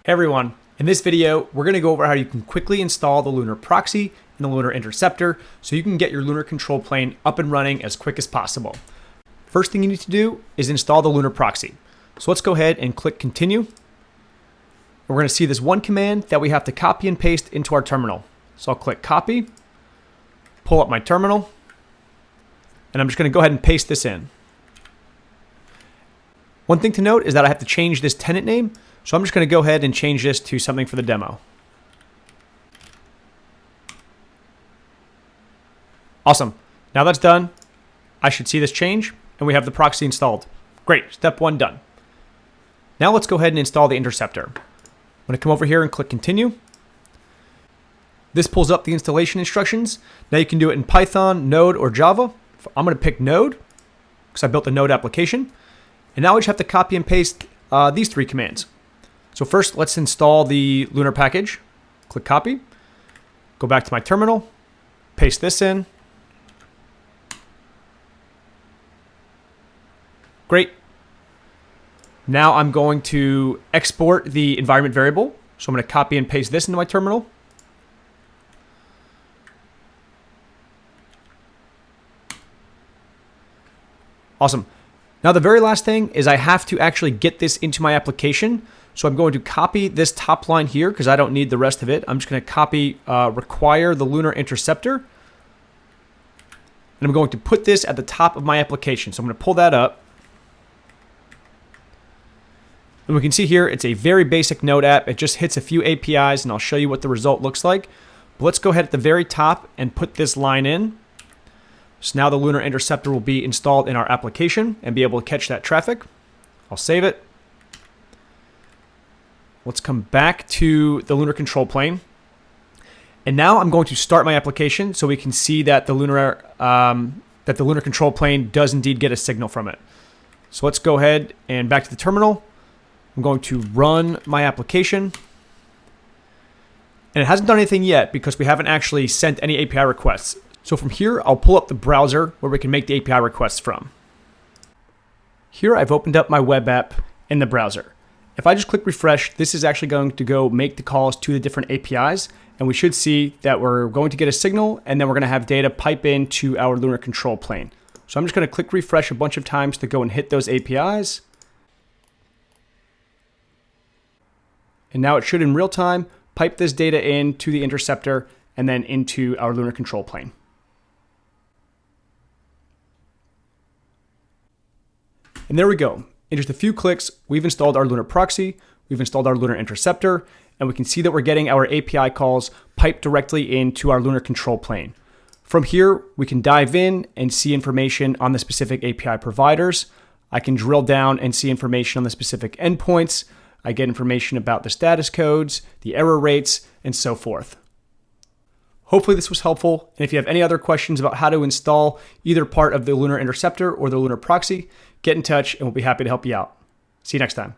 Hey everyone, in this video, we're going to go over how you can quickly install the Lunar Proxy and the Lunar Interceptor so you can get your Lunar Control Plane up and running as quick as possible. First thing you need to do is install the Lunar Proxy. So let's go ahead and click Continue. We're going to see this one command that we have to copy and paste into our terminal. So I'll click Copy, pull up my terminal, and I'm just going to go ahead and paste this in. One thing to note is that I have to change this tenant name. So I'm just going to go ahead and change this to something for the demo. Awesome. Now that's done, I should see this change and we have the proxy installed. Great. Step one done. Now let's go ahead and install the interceptor. I'm going to come over here and click Continue. This pulls up the installation instructions. Now you can do it in Python, Node, or Java. I'm going to pick Node because I built the Node application. And now I just have to copy and paste these three commands. So first, let's install the Lunar package. Click Copy. Go back to my terminal. Paste this in. Great. Now I'm going to export the environment variable. So I'm going to copy and paste this into my terminal. Awesome. Now the very last thing is I have to actually get this into my application. So I'm going to copy this top line here because I don't need the rest of it. I'm just going to copy require the Lunar Interceptor. And I'm going to put this at the top of my application. So I'm going to pull that up. And we can see here it's a very basic Node app. It just hits a few APIs and I'll show you what the result looks like. But let's go ahead at the very top and put this line in. So now the Lunar Interceptor will be installed in our application and be able to catch that traffic. I'll save it. Let's come back to the Lunar Control Plane. And now I'm going to start my application so we can see that the Lunar Control Plane does indeed get a signal from it. So let's go ahead and back to the terminal. I'm going to run my application. And it hasn't done anything yet because we haven't actually sent any API requests. So from here, I'll pull up the browser where we can make the API requests from. Here I've opened up my web app in the browser. If I just click refresh, this is actually going to go make the calls to the different APIs. And we should see that we're going to get a signal and then we're going to have data pipe into our Lunar Control Plane. So I'm just going to click refresh a bunch of times to go and hit those APIs. And now it should in real time pipe this data into the interceptor and then into our Lunar Control Plane. And there we go. In just a few clicks, we've installed our Lunar Proxy, we've installed our Lunar Interceptor, and we can see that we're getting our API calls piped directly into our Lunar Control Plane. From here, we can dive in and see information on the specific API providers. I can drill down and see information on the specific endpoints. I get information about the status codes, the error rates, and so forth. Hopefully this was helpful, and if you have any other questions about how to install either part of the Lunar Interceptor or the Lunar Proxy, get in touch and we'll be happy to help you out. See you next time.